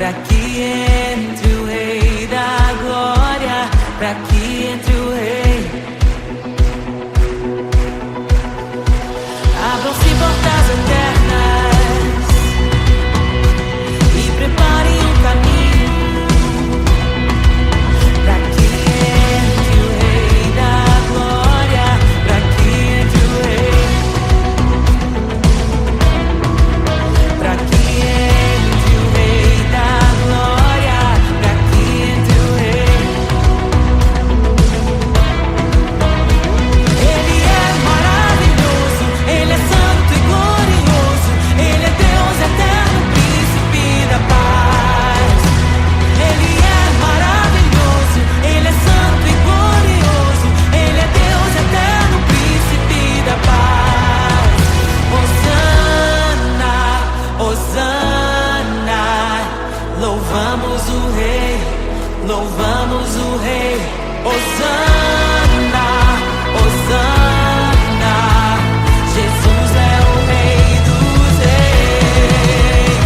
pra que entre o Rei da Glória, pra que entre o Rei. Abram-se portas eternas e preparem um caminho pra que entre o Rei da Glória, pra que entre o Rei, pra que entre o Rei da Glória, pra que entre o Rei. Ele é maravilhoso, Ele é santo e glorioso, Ele é Deus eterno, príncipe da paz. Ele é maravilhoso, Ele é santo e glorioso, Ele é Deus eterno, príncipe da paz. Hosana, Hosana, louvamos o Rei, louvamos o Rei. Hosana, Hosana, Jesus é o Rei dos Reis.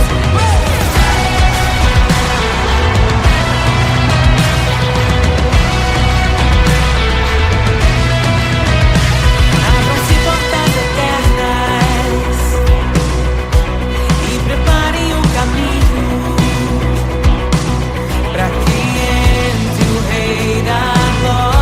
Abram-se portas eternas e preparem um caminho pra que entre o Rei da Glória.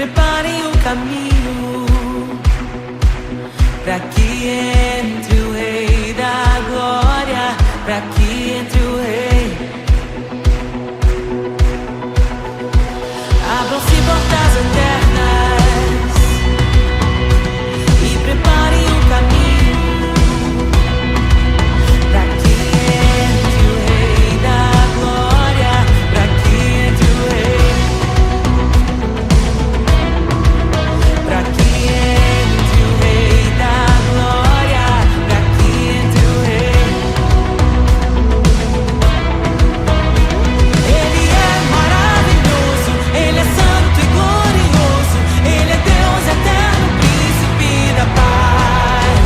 preparem o caminho para que entre o Rei da Glória, para que entre o Rei. Abram-se portas eternas e preparem o caminho para que entre o Rei da Glória, para que entre o Rei, para que entre o Rei da Glória, para que entre o Rei. Ele é maravilhoso, Ele é santo e glorioso, Ele é Deus eterno, príncipe da paz.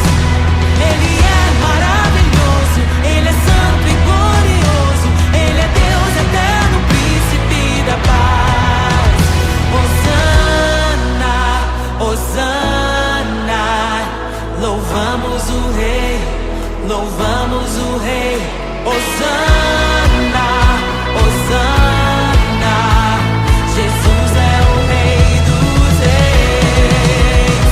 Ele é maravilhoso, Ele é santo e glorioso, Ele é Deus eterno, príncipe da paz. Hosana, Hosana, louvamos o Rei, louvamos o Rei. Hosana, Hosana, Jesus é o Rei dos Reis.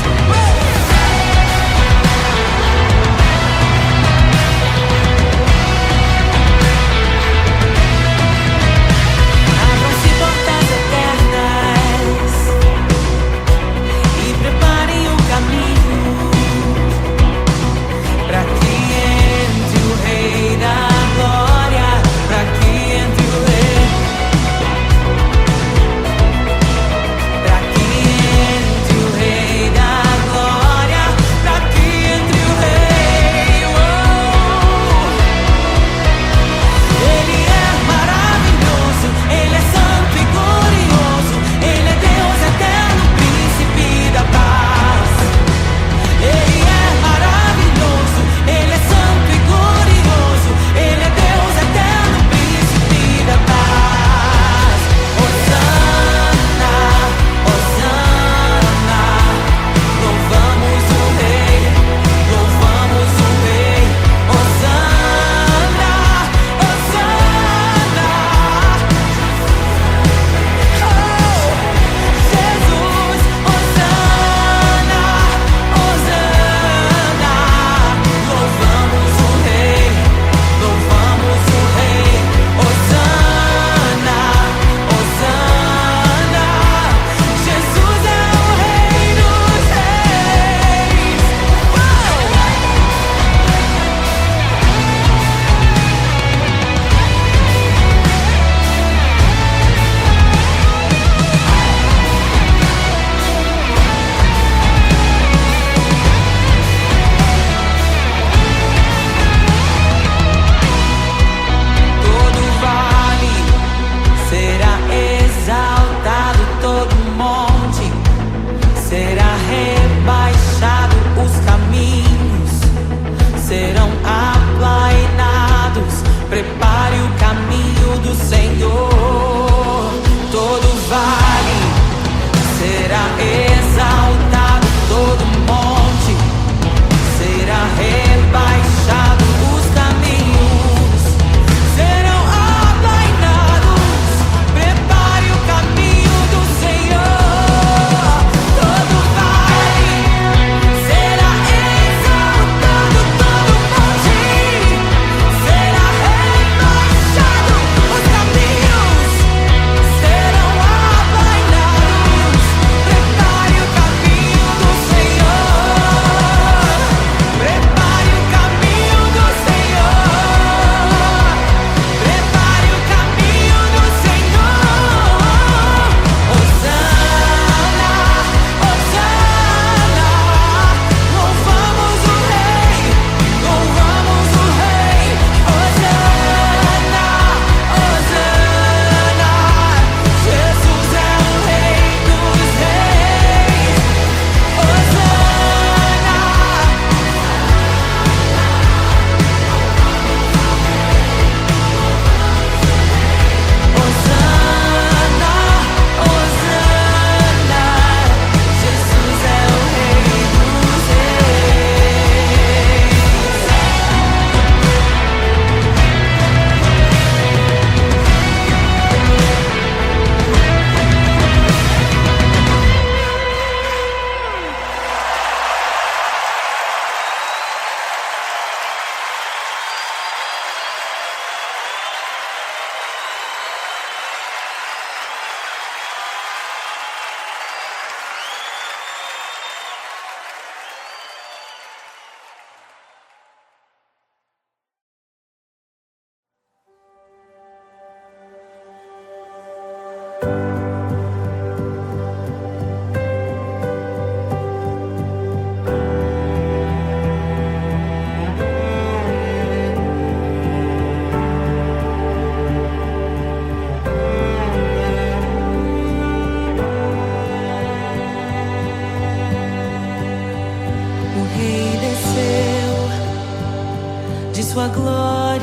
Abram-se portas eternas e preparem o caminho para que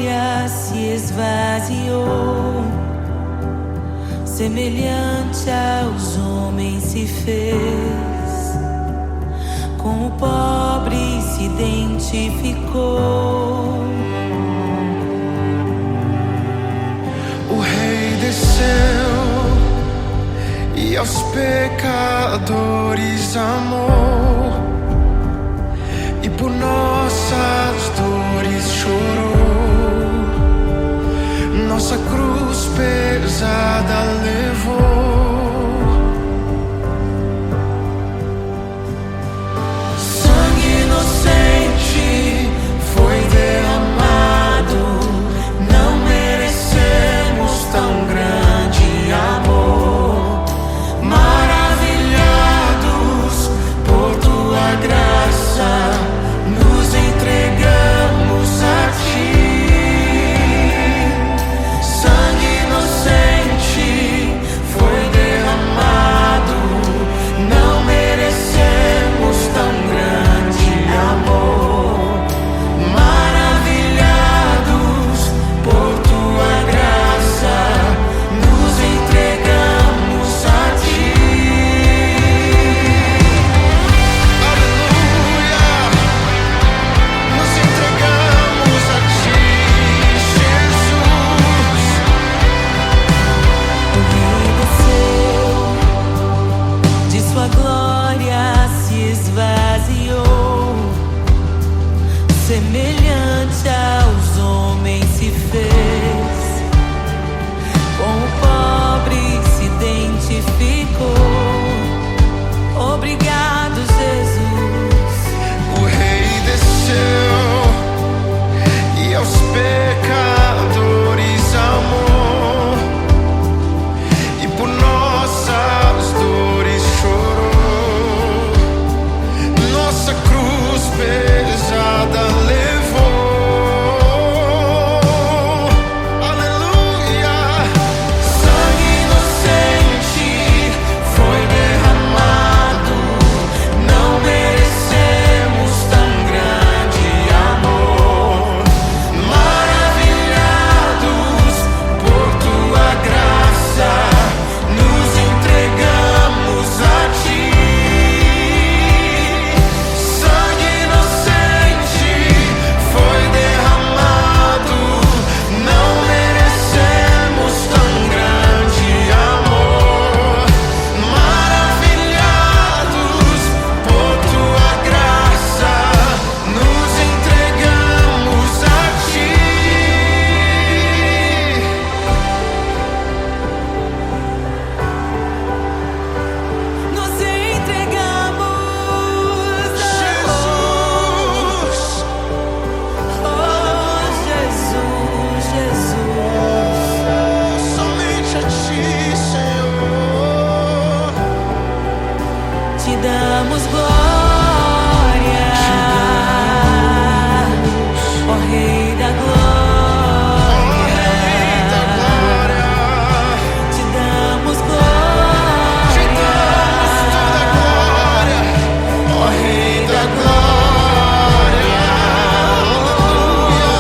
glória se esvaziou, semelhante aos homens se fez, com o pobre se identificou. O Rei desceu e aos pecadores amou, e por nossas dores chorou, nossa cruz pesada levou. Sangue inocente foi derramado, não merecemos tão grande amor. Maravilhados por tua graça, nos entregamos a ti. Sangue inocente foi derramado, não merecemos tão grande amor. Maravilhados por tua graça, nos entregamos a ti. Aleluia! Nos entregamos a ti, Jesus. O Rei desceu, de sua glória se esvaziou, semelhante aos homens se fez, com o pobre se identificou. Obrigado, Jesus. O Rei desceu e aos pecadores amou, e por nossas dores chorou, nossa cruz pesada levou. Aleluia! Sangue inocente foi derramado, não merecemos tão grande amor. Maravilhados por tua graça, nos entregamos a ti. Sangue inocente foi derramado, não merecemos tão grande amor. Maravilhados por tua graça, nos entregamos a ti. Nos entregamos, Jesus, oh Jesus, Jesus. somente a ti, Senhor. Te damos glória, ó Rei da glória. Rei da glória, Te damos te glória, damos toda a glória, ó Rei da glória. Aleluia,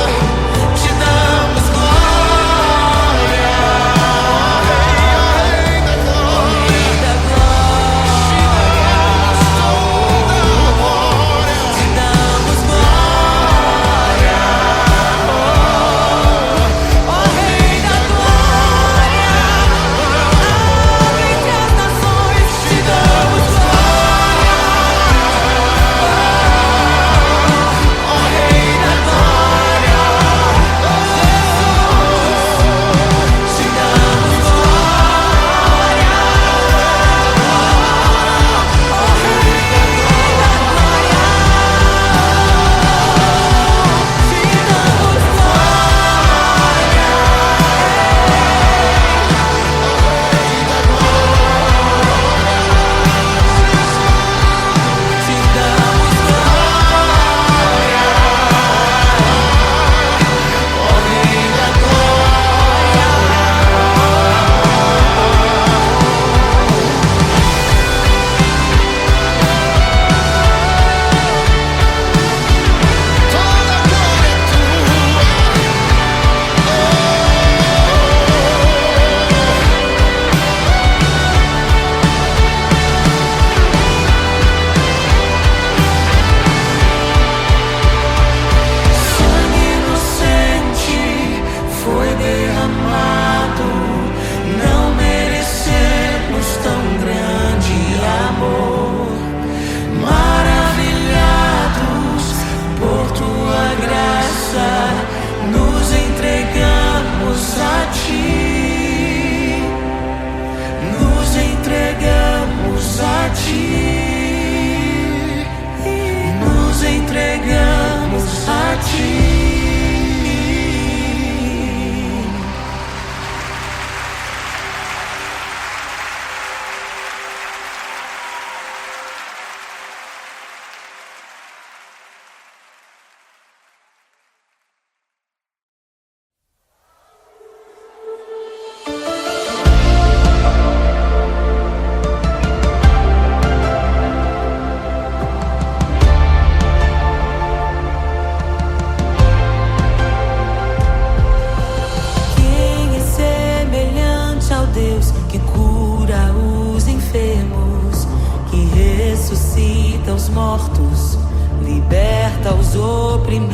te damos glória, Rei da glória. Rei da glória. Te damos mortos, liberta os oprimidos.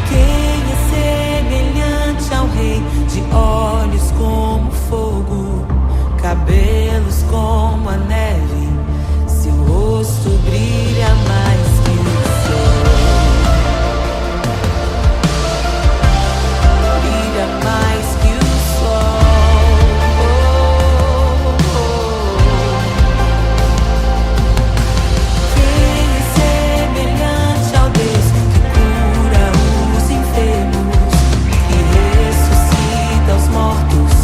Quem é semelhante ao Rei, de olhos como fogo, cabelos como a neve, seu rosto brilha mais que o sol. Brilha mais que o sol. Quem é semelhante ao Deus que cura os enfermos, que ressuscita os mortos,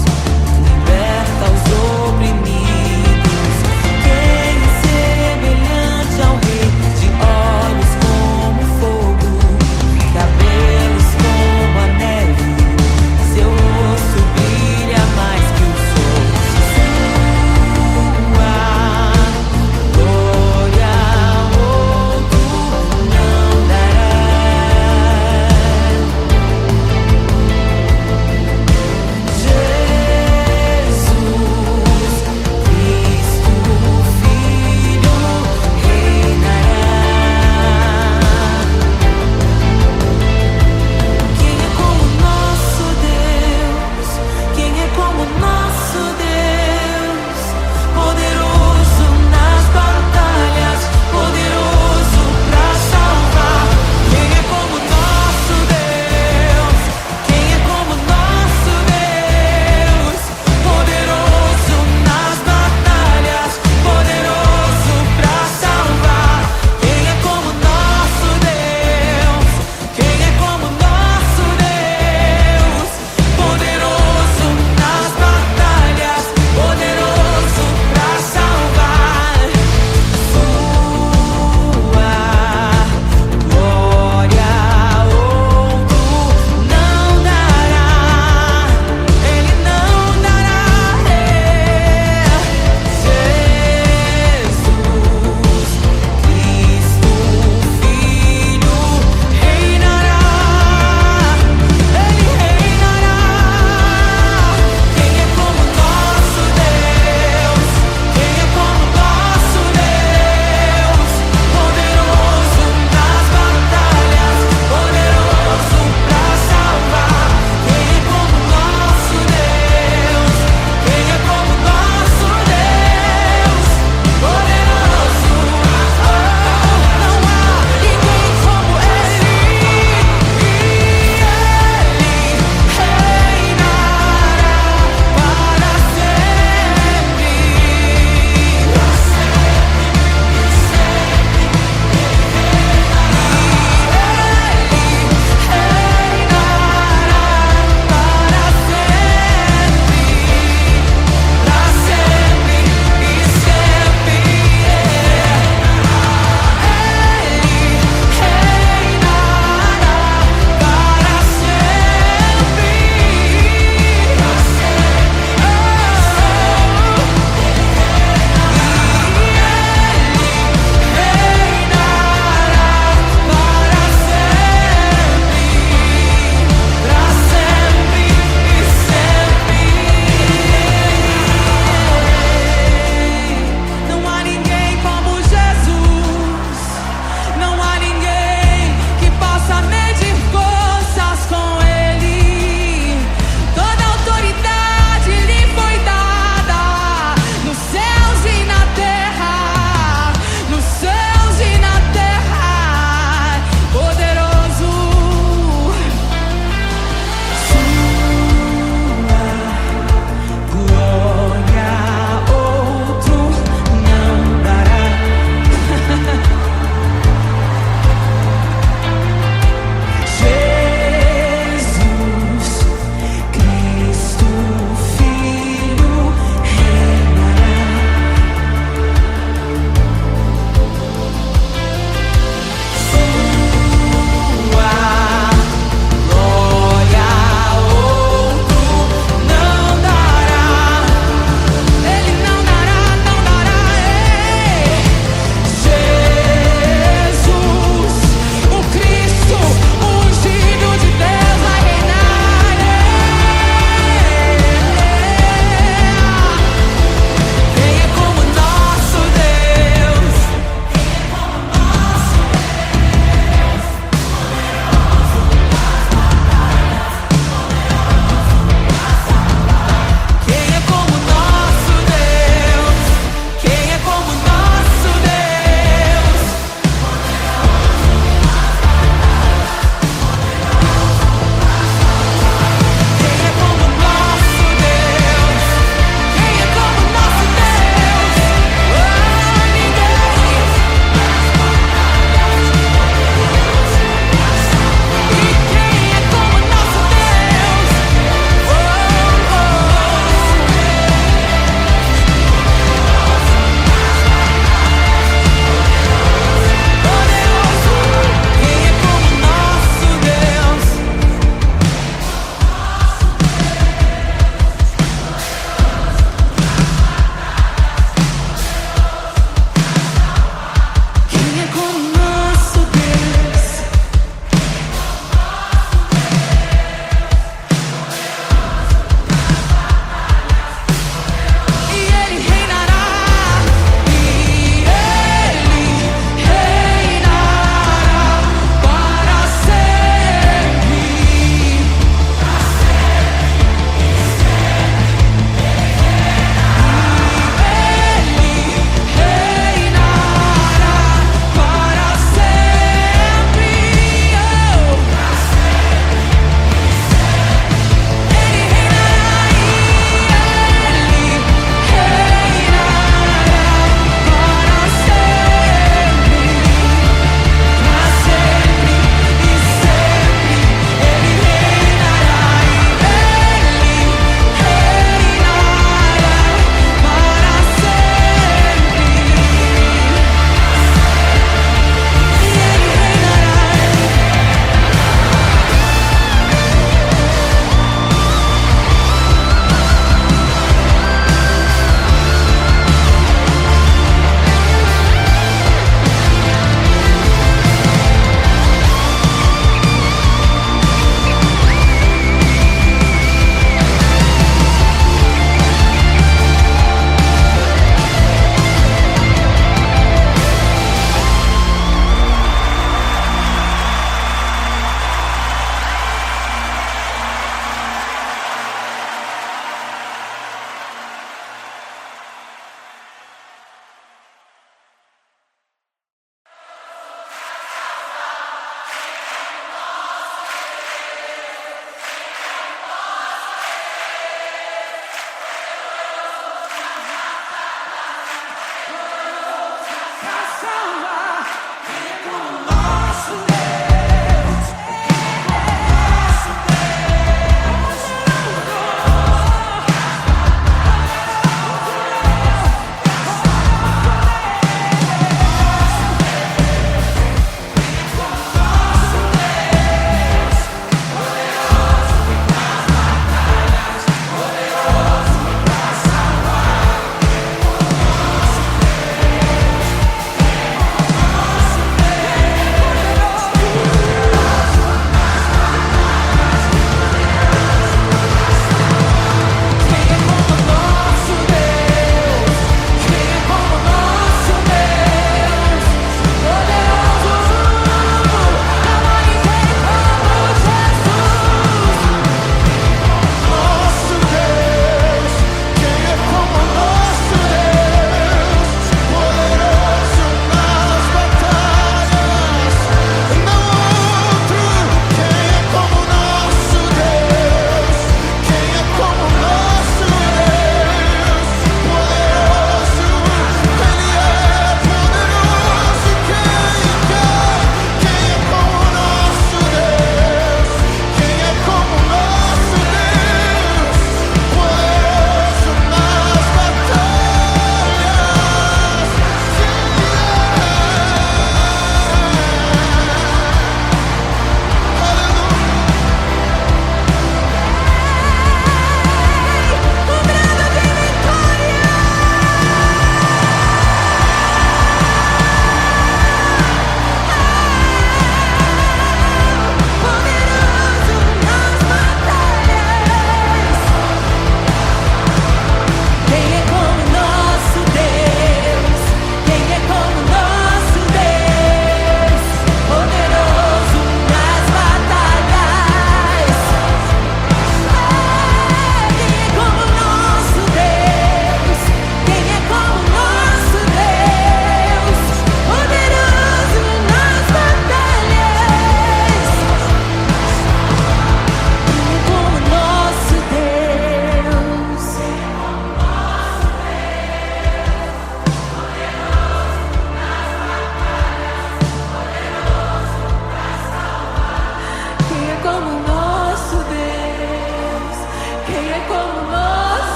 liberta os oprimidos?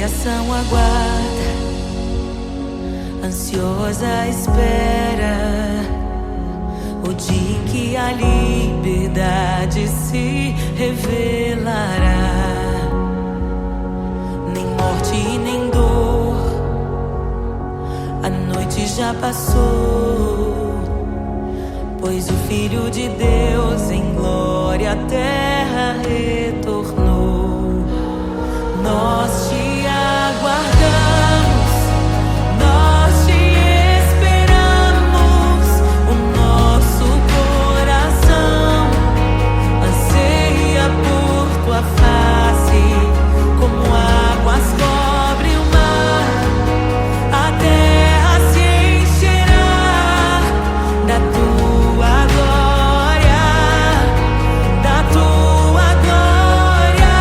geração aguarda, ansiosa espera o dia em que a liberdade se revelará. Nem morte e nem dor, a noite já passou, pois o Filho de Deus em glória à terra retornou. Nós te aguardamos, nós te esperamos. O nosso coração anseia por tua face, como águas cobre o mar. A terra se encherá da tua glória, da tua glória.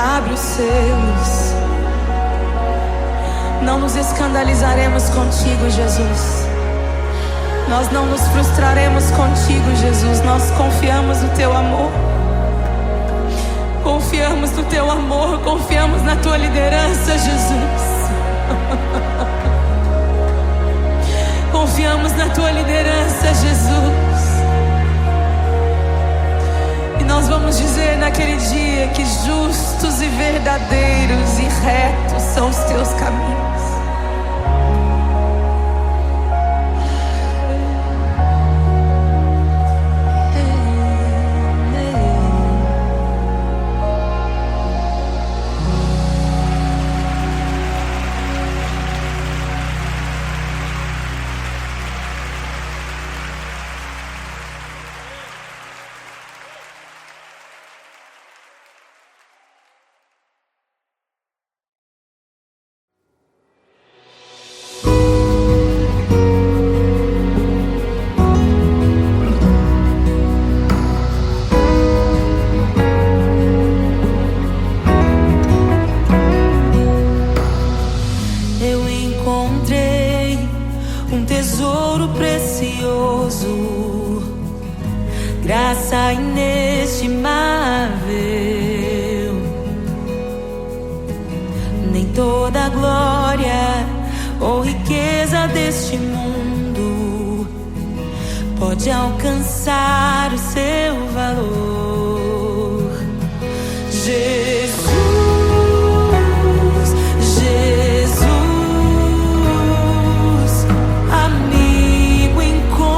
abre os selos. Não nos escandalizaremos contigo, Jesus. Nós não nos frustraremos contigo, Jesus. Nós confiamos no teu amor. Confiamos no teu amor, confiamos na tua liderança, Jesus. Confiamos na tua liderança, Jesus. E nós vamos dizer naquele dia que justos e verdadeiros e retos são os teus caminhos. Graça inestimável, nem toda a glória ou riqueza deste mundo pode alcançar o seu valor. Jesus, Jesus, amigo incomparável.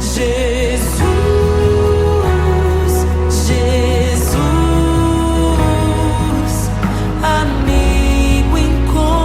Jesus, Jesus, amigo incomparável.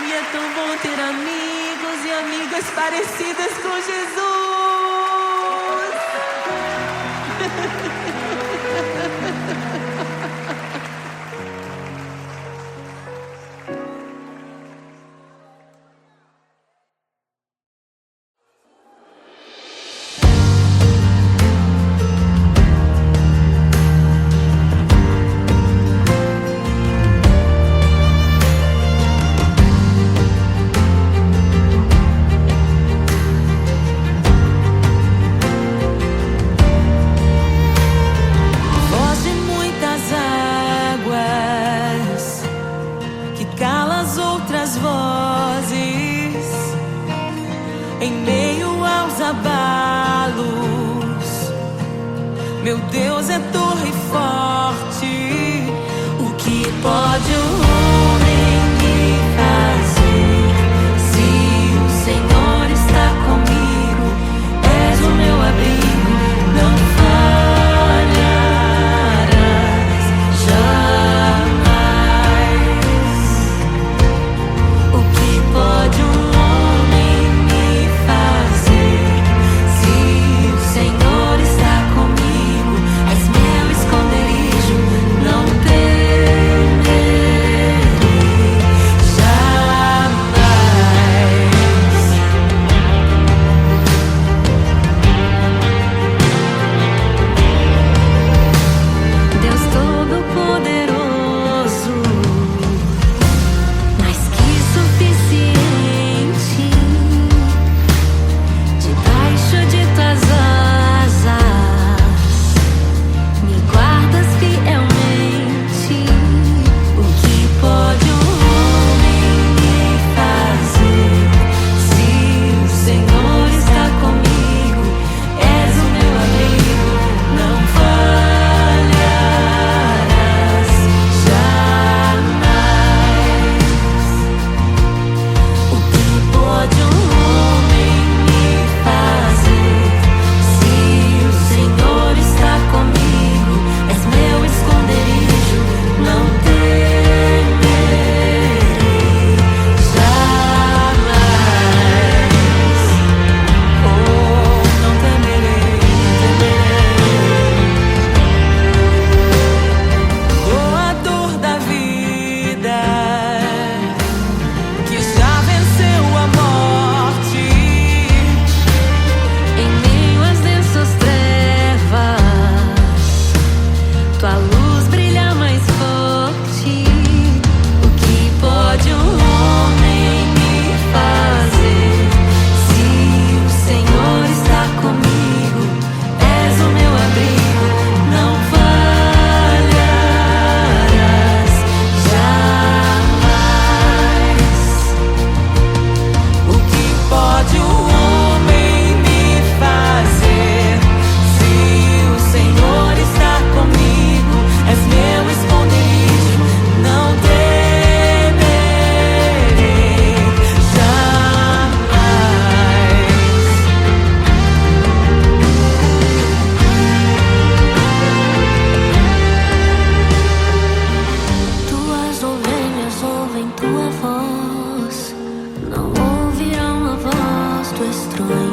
E é tão bom ter amigos e amigas parecidas com Jesus. Voz de muitas águas que cala as outras vozes em meio aos abalos. Meu Deus é torre forte. O que pode o homem me fazer? Se o Senhor está comigo, és o meu abrigo, não falharás jamais. O que pode um homem me fazer? Se o Senhor está comigo, és meu esconderijo, não temerei jamais. Deus Todo-Poderoso, mais que suficiente, debaixo de tuas asas, me guardas fielmente. O que pode um homem me fazer? Se o Senhor está comigo, és o meu amigo, não falharás jamais. O que pode um homem me fazer? Se o Senhor está comigo, és meu esconderijo, não temerei jamais. Oh, não temerei, temerei. Oh, a dor da vida que já venceu a morte, em meio às densas trevas, tua luz brilha mais forte. O que pode um homem me fazer? Se o Senhor está comigo, és o meu abrigo, não falharás jamais. O que pode um homem me fazer? Se o Senhor está comigo, és meu esconderijo, não temerei jamais. Tuas ovelhas ouvem tua voz, não ouvirão a voz do estranho.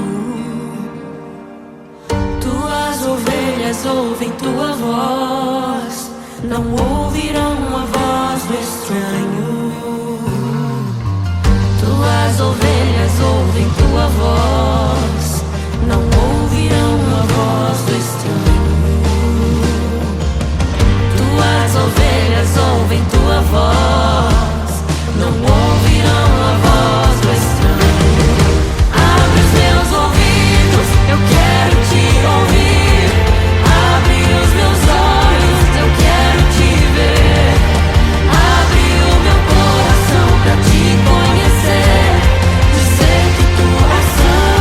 Tuas ovelhas ouvem tua voz, não ouvirão a voz do estranho. Tuas ovelhas ouvem tua voz, não ouvirão a voz do estranho. Tuas ovelhas ouvem tua voz, não ouvirão a voz do estranho. Abre os meus ouvidos, eu quero te ouvir. Abre os meus olhos, eu quero te ver. Abre o meu coração pra te conhecer, dizer que tu és santo.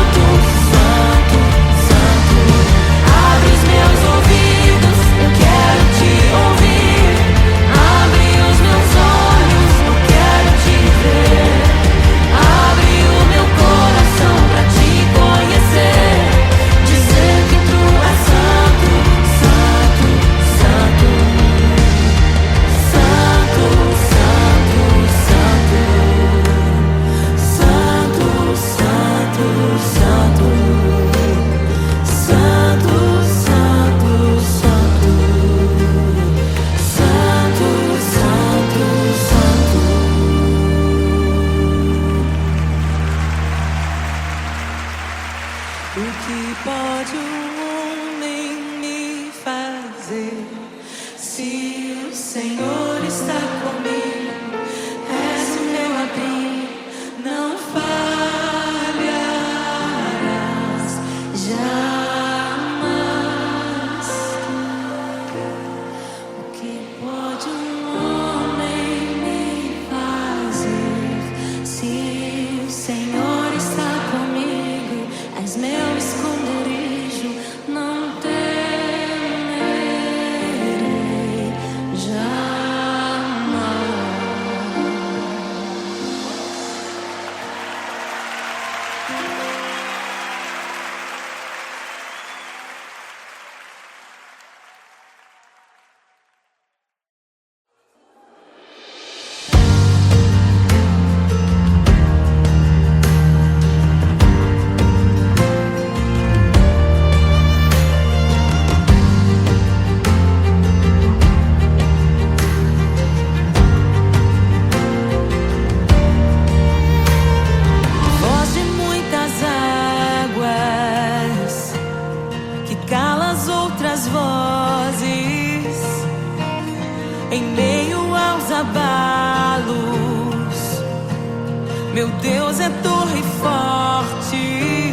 Teu Deus é torre forte.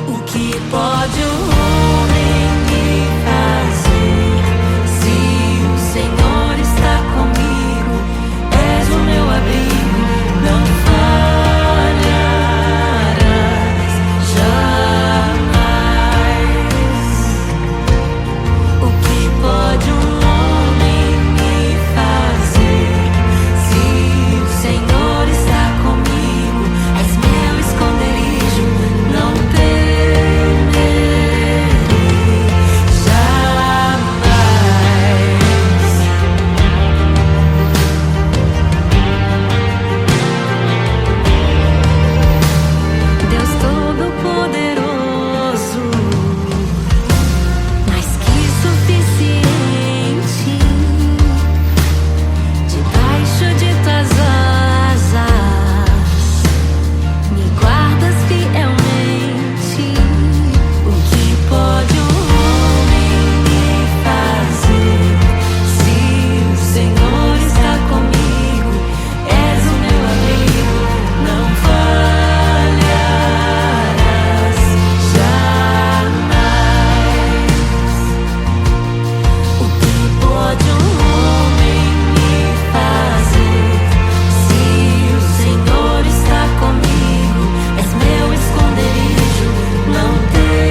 O que pode o homem me fazer? Se o Senhor está comigo, és o meu abrigo, não falharás jamais. O que pode um homem me fazer? Se o Senhor está comigo, és meu esconderijo, não temerei jamais. Deus Todo-Poderoso, mais que suficiente, debaixo de tuas asas me guardas fielmente. O que pode um homem me fazer? Se o Senhor está comigo, és o meu abrigo, não falharás jamais. O que pode um homem me fazer? Se o Senhor está comigo, és meu esconderijo, não temerei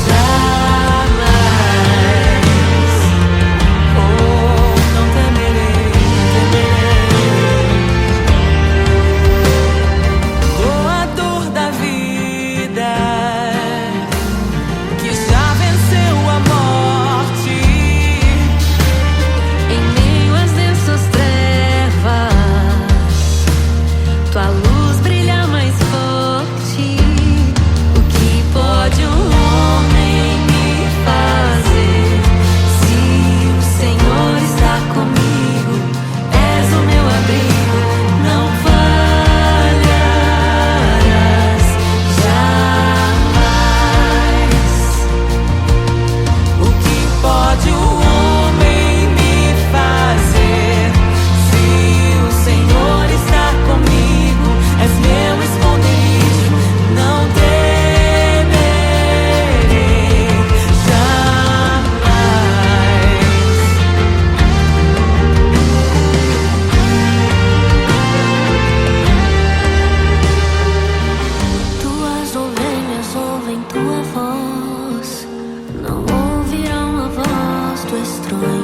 jamais. Oh, não temerei, doador da vida, que já venceu a morte. Em meio às densas trevas, tua luz brilha mais forte. O que pode um homem me fazer? Se o Senhor está comigo, és o meu abrigo, não falharás jamais. O que pode o homem me fazer? Se o Senhor está comigo, és meu esconderijo, não temerei jamais. Tuas ovelhas ouvem tua voz, não ouvirão a voz do estranho.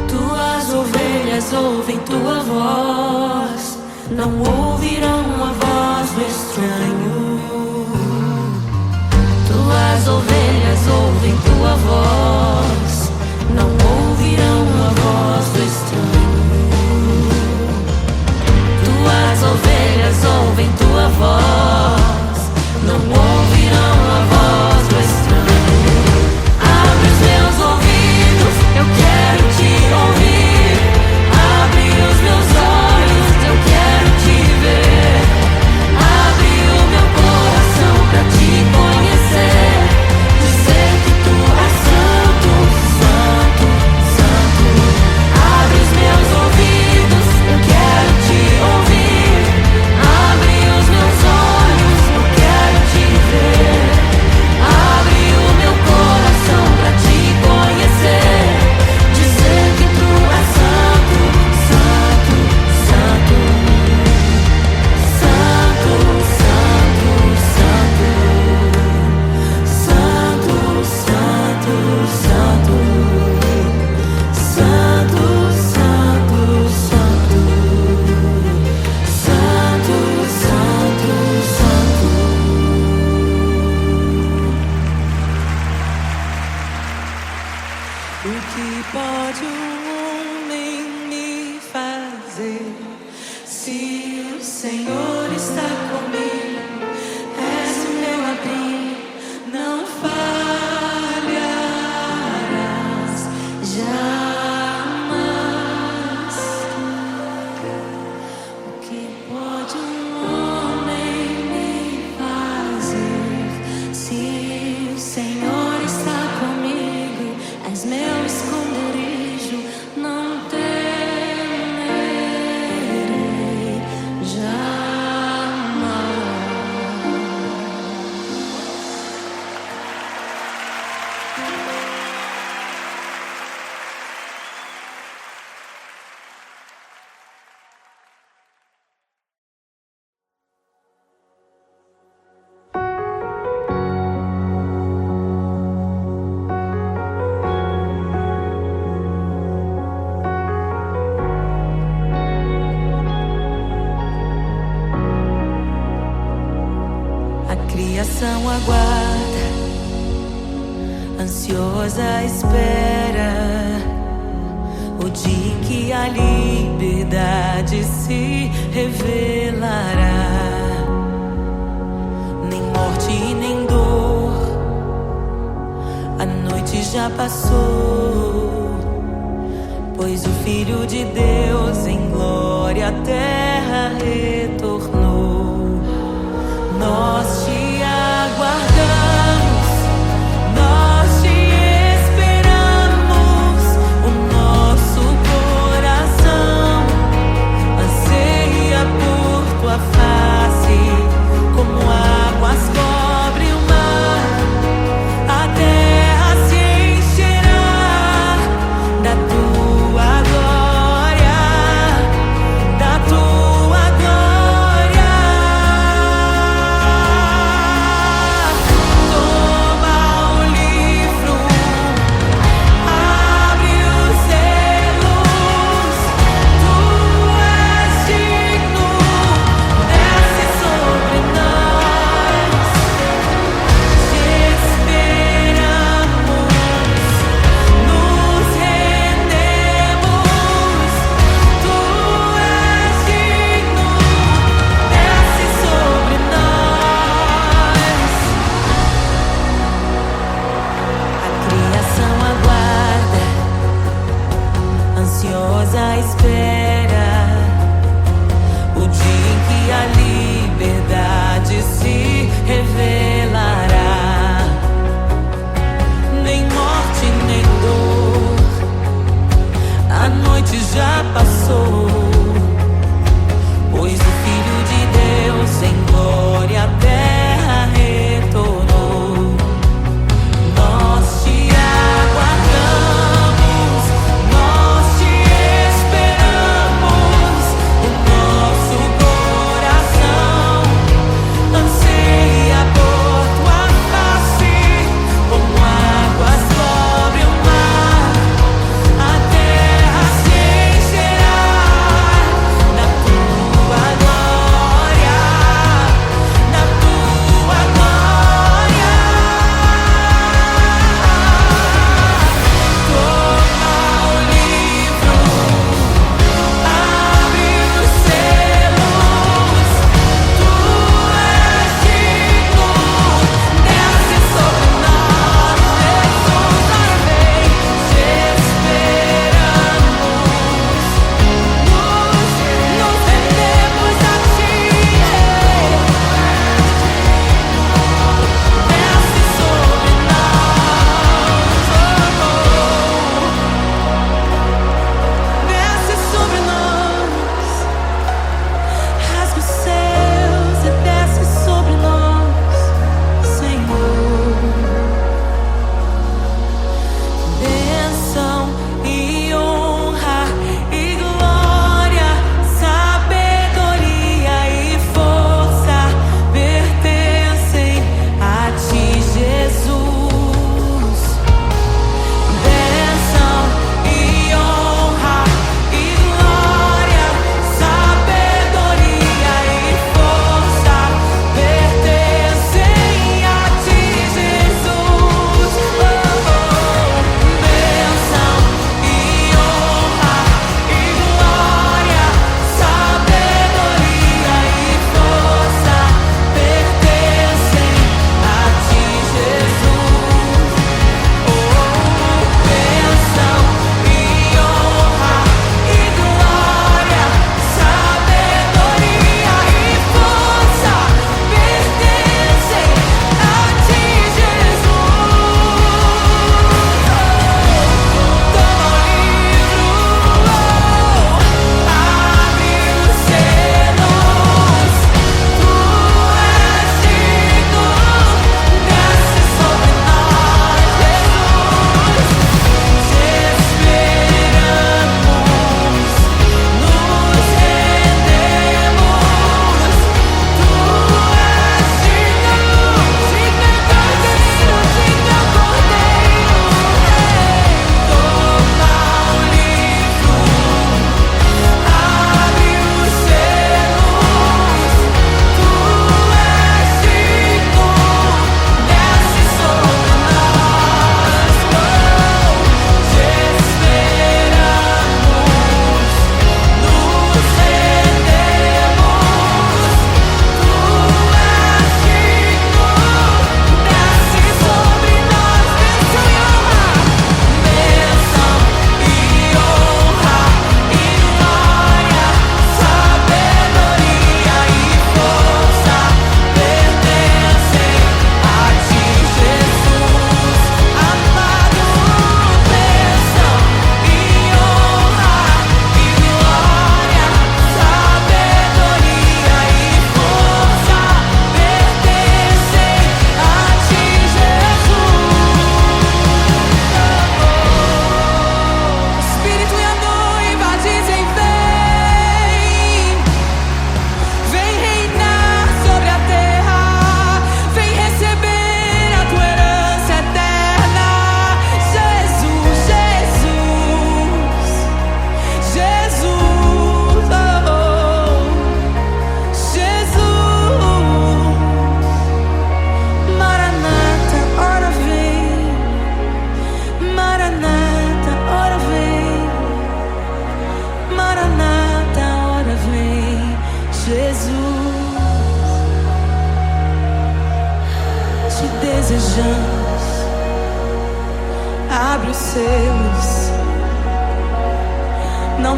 Tuas ovelhas ouvem tua voz, não ouvirão a voz do estranho. Tuas ovelhas ouvem tua voz, não ouvirão a voz do estranho. Tuas ovelhas ouvem tua voz, não ouvirão a voz do estranho. Abre os meus ouvidos, eu quero te ouvir. Abre os meus olhos, eu quero te ver. Abre o meu coração pra te conhecer. Dizer que tu és santo, santo, santo. Abre os meus ouvidos, eu quero te ouvir. Abre os meus olhos, eu quero te ver. Abre o meu coração pra te conhecer. Dizer que tu és santo, santo, santo. Santo, santo, santo. Santo, santo, santo. Santo, santo, santo. Santo, santo, santo. O que pode um homem me fazer? Se o Senhor está comigo, és o meu abrigo, não falharás jamais. O que pode um homem me fazer? Se o Senhor está comigo, és meu esconderijo, não temerei Ansiosa espera o dia em que a liberdade se revelará. Nem morte nem dor, a noite já passou, pois o Filho de Deus em glória à terra retornou. Nós te aguardamos, nós te esperamos. O nosso coração anseia por tua face, como águas cobrem o mar. A terra se encherá da tua glória, da tua glória. Toma o livro, abre os selos. Tu és digno, desce sobre nós. Te esperamos, nos rendemos. Tu és digno, desce sobre nós. A criação aguarda, ansiosa espera o dia em que a liberdade se revelará. Nem morte nem dor, a noite já passou, pois o Filho de Deus em glória à terra retornou. Nós te aguardamos, nós te esperamos. O nosso coração anseia por tua face, como águas cobrem o mar. A terra se encherá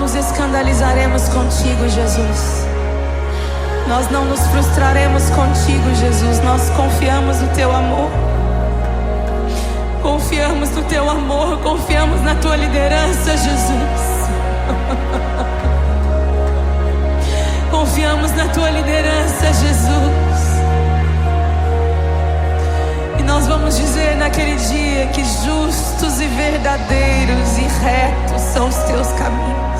nos escandalizaremos contigo, Jesus. Nós não nos frustraremos contigo, Jesus. Nós confiamos no teu amor. Confiamos no teu amor, confiamos na tua liderança, Jesus. Confiamos na tua liderança, Jesus. E nós vamos dizer naquele dia que justos e verdadeiros e retos são os teus caminhos.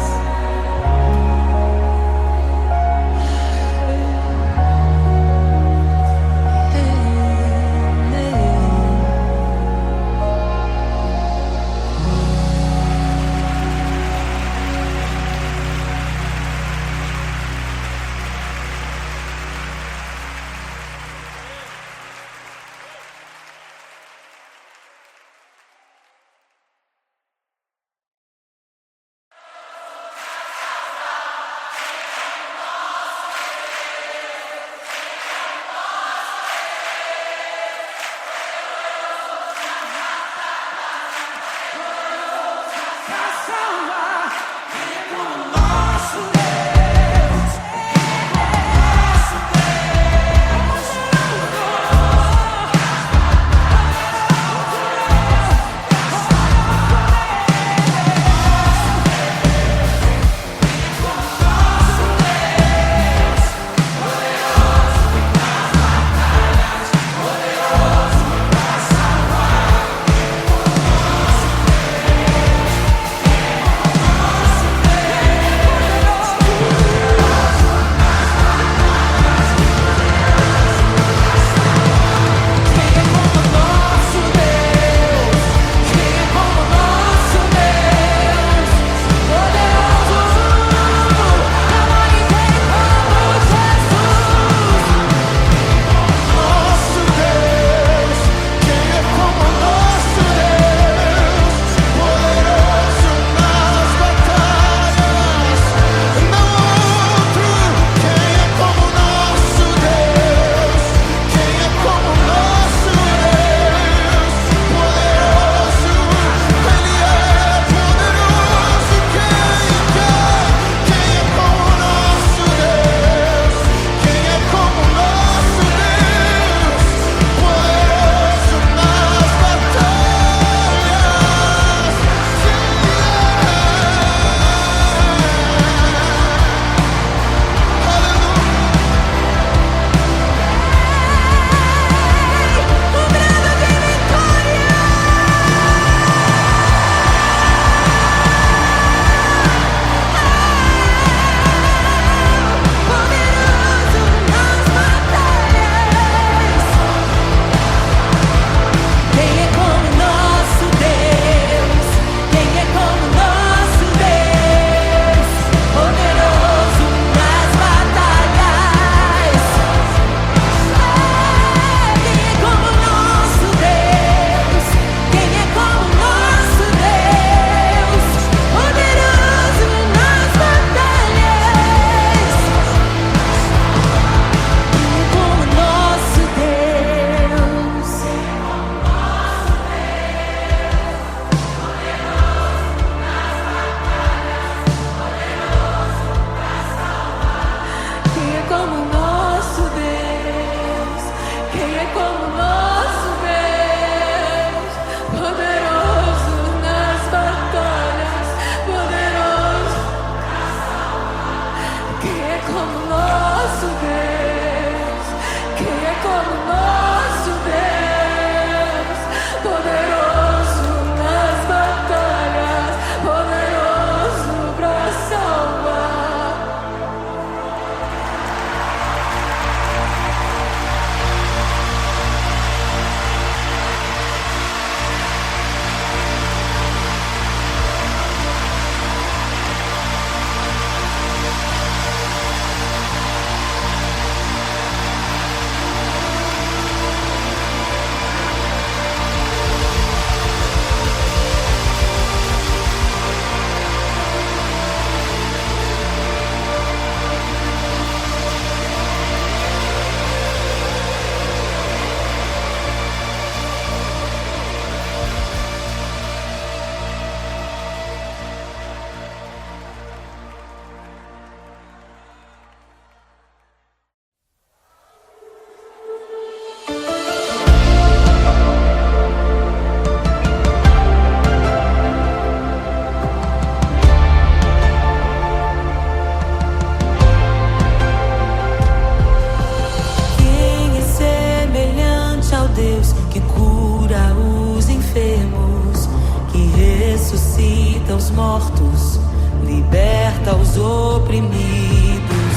oprimidos.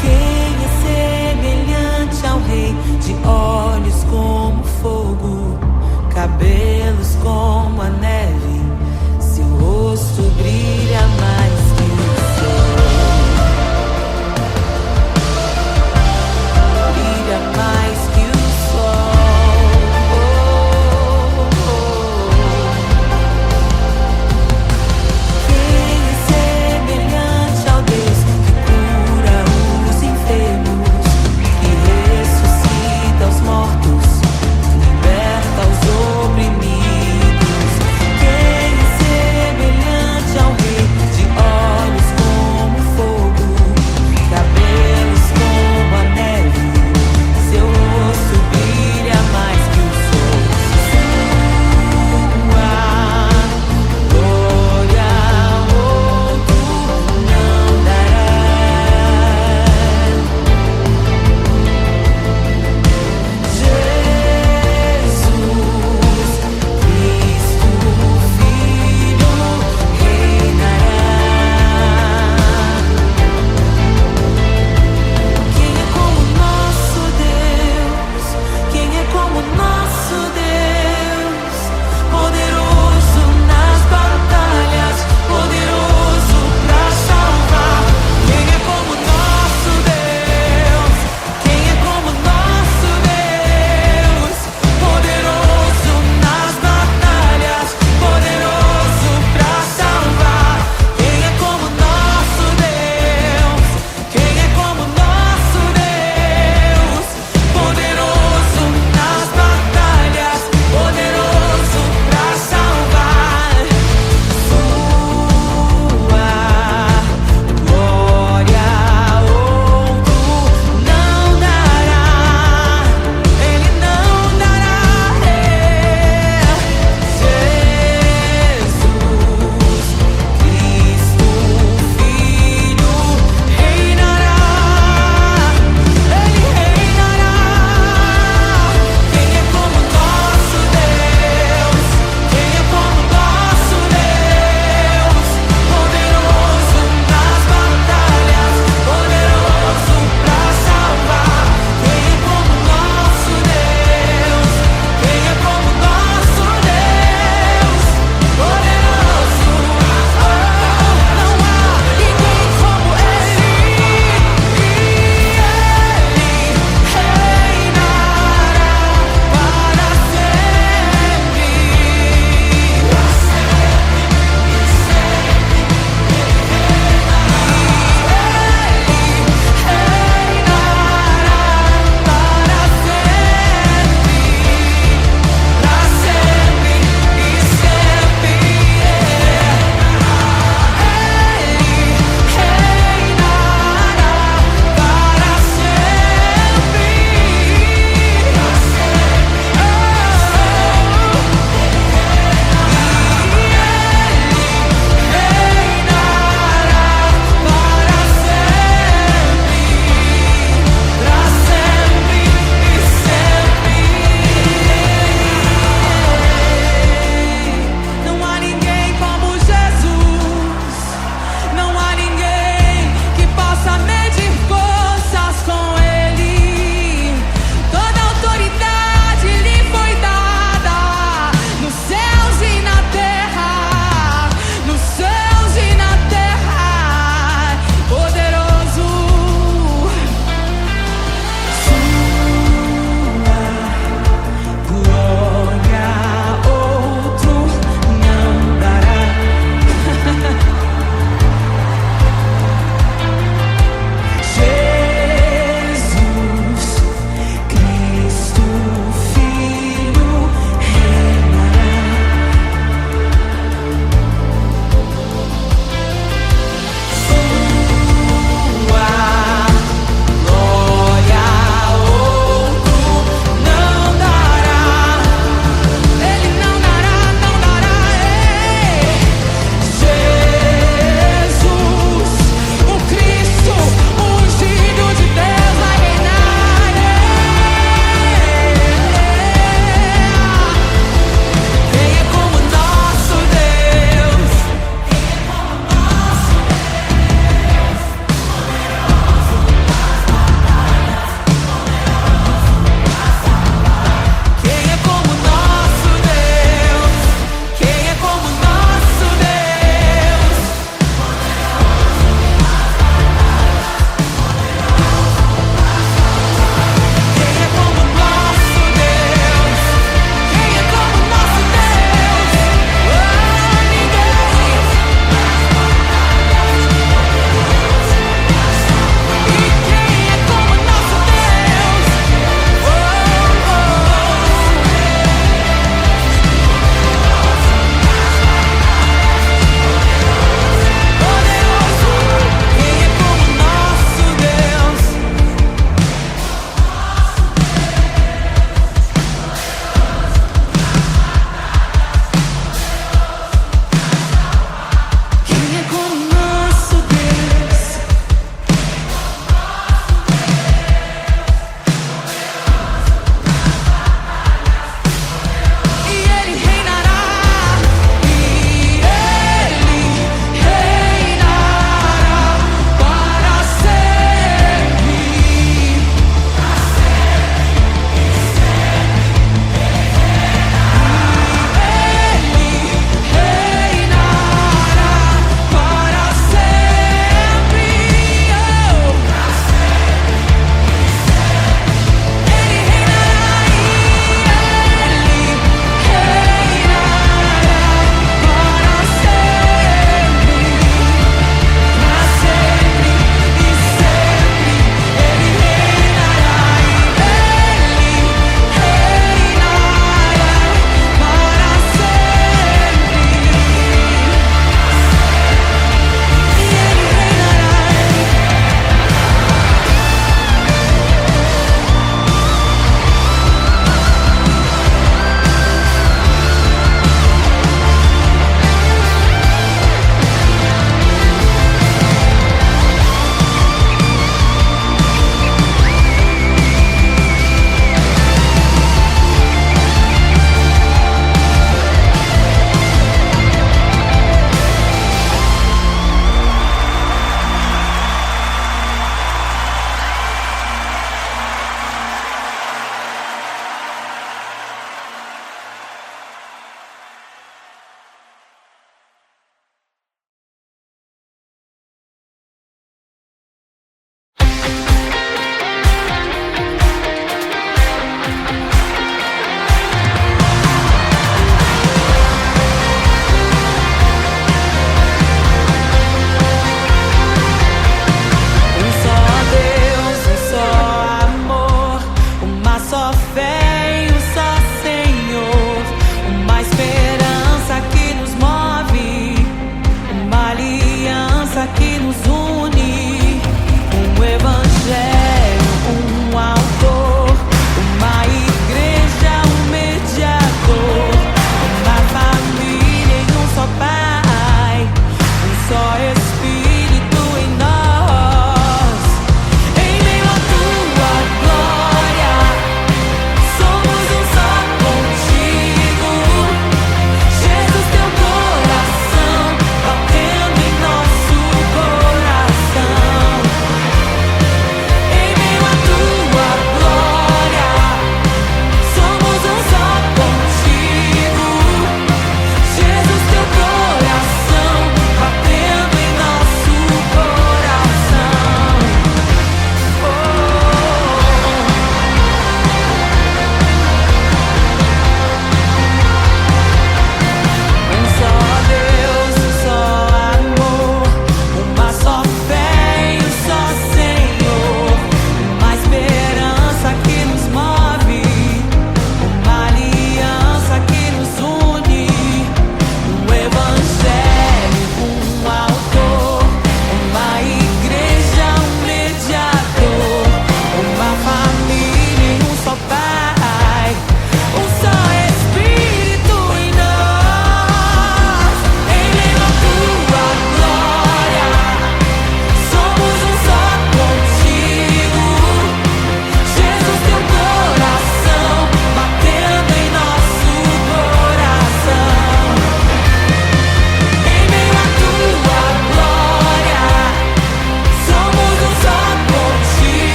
Quem é semelhante ao Rei, de olhos como fogo, cabelos como a neve, seu rosto brilha mais que o sol. Brilha mais que o sol. Quem é semelhante ao Deus que cura os enfermos, que ressuscita os mortos, liberta os oprimidos?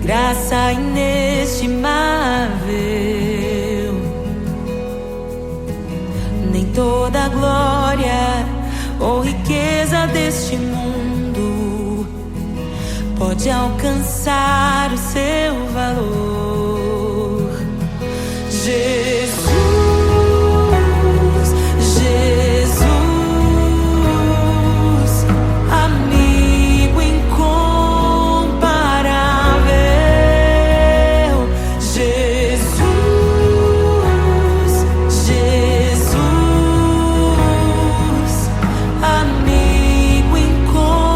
graça inestimável. Nem toda a glória ou riqueza deste mundo pode alcançar o seu valor. Jesus, Jesus, amigo incomparável. Jesus, Jesus, amigo incomparável.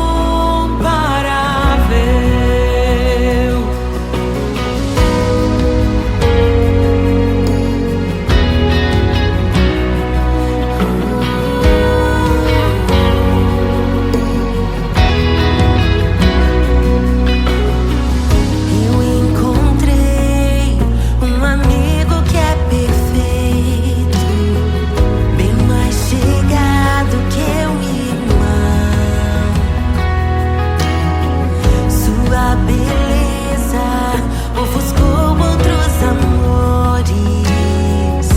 Eu encontrei um amigo que é perfeito, bem mais chegado que um irmão. Sua beleza ofuscou outros amores.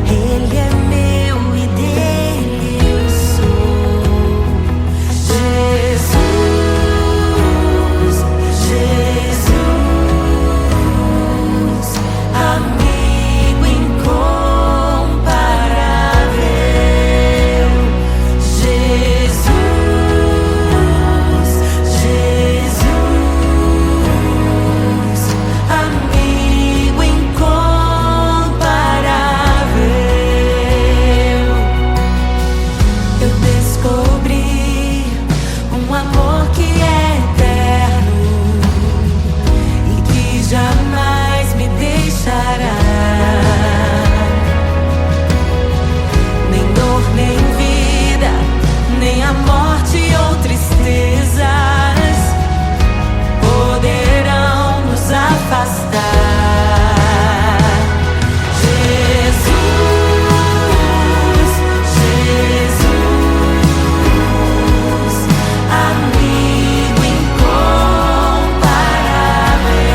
Ele é meu e dele eu sou. Jesus, Jesus, amigo incomparável. Jesus, Jesus, amigo incomparável. Eu descobri um amor que é eterno e que jamais me deixará. Nem dor, nem vida, nem a morte ou tristezas poderão nos afastar. Jesus, Jesus, amigo incomparável.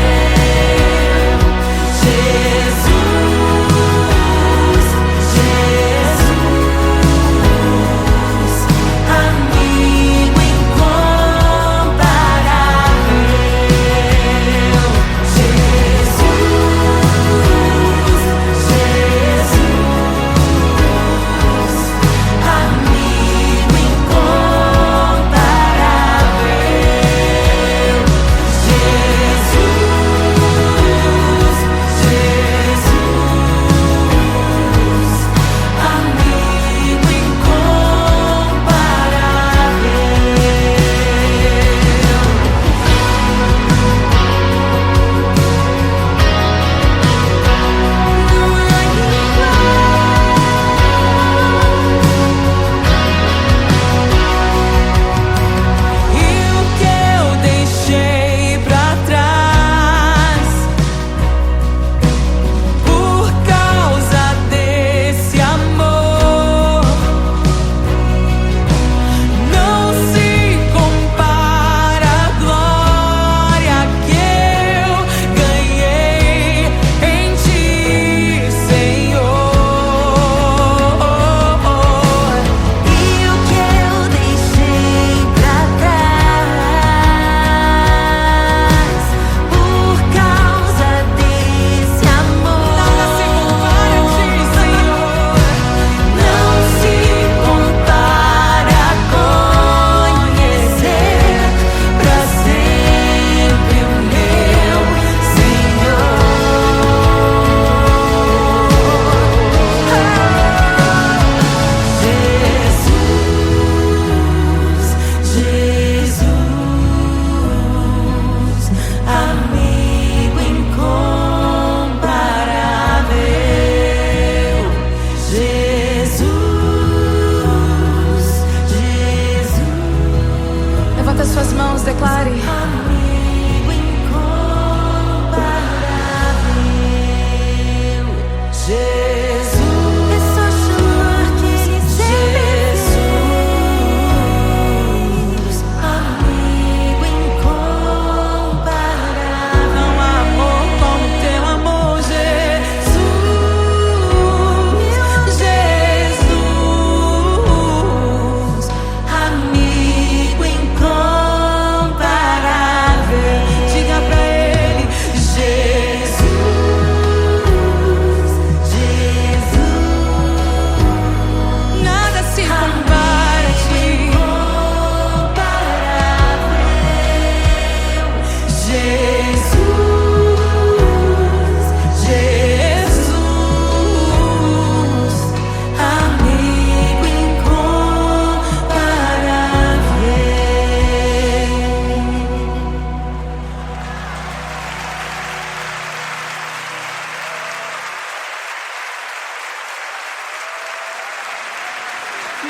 Jesus, Jesus, amigo incomparável. Jesus,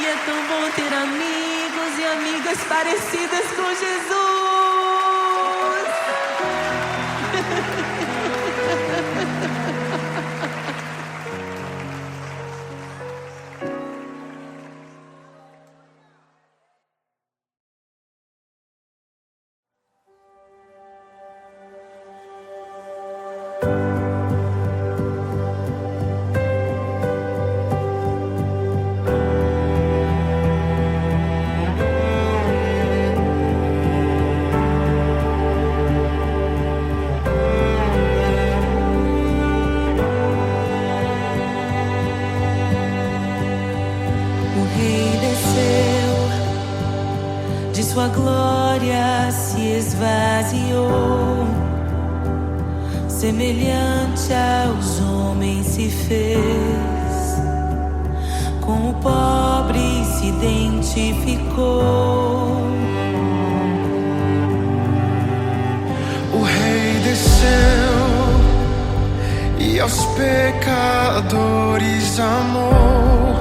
E é tão bom ter amigos e amigas parecidas com Jesus. Sua glória se esvaziou, semelhante aos homens se fez, com o pobre se identificou. O Rei desceu e aos pecadores amou,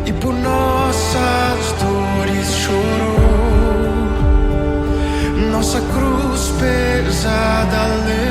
e por nossas dores chorou. Nossa cruz pesada levou.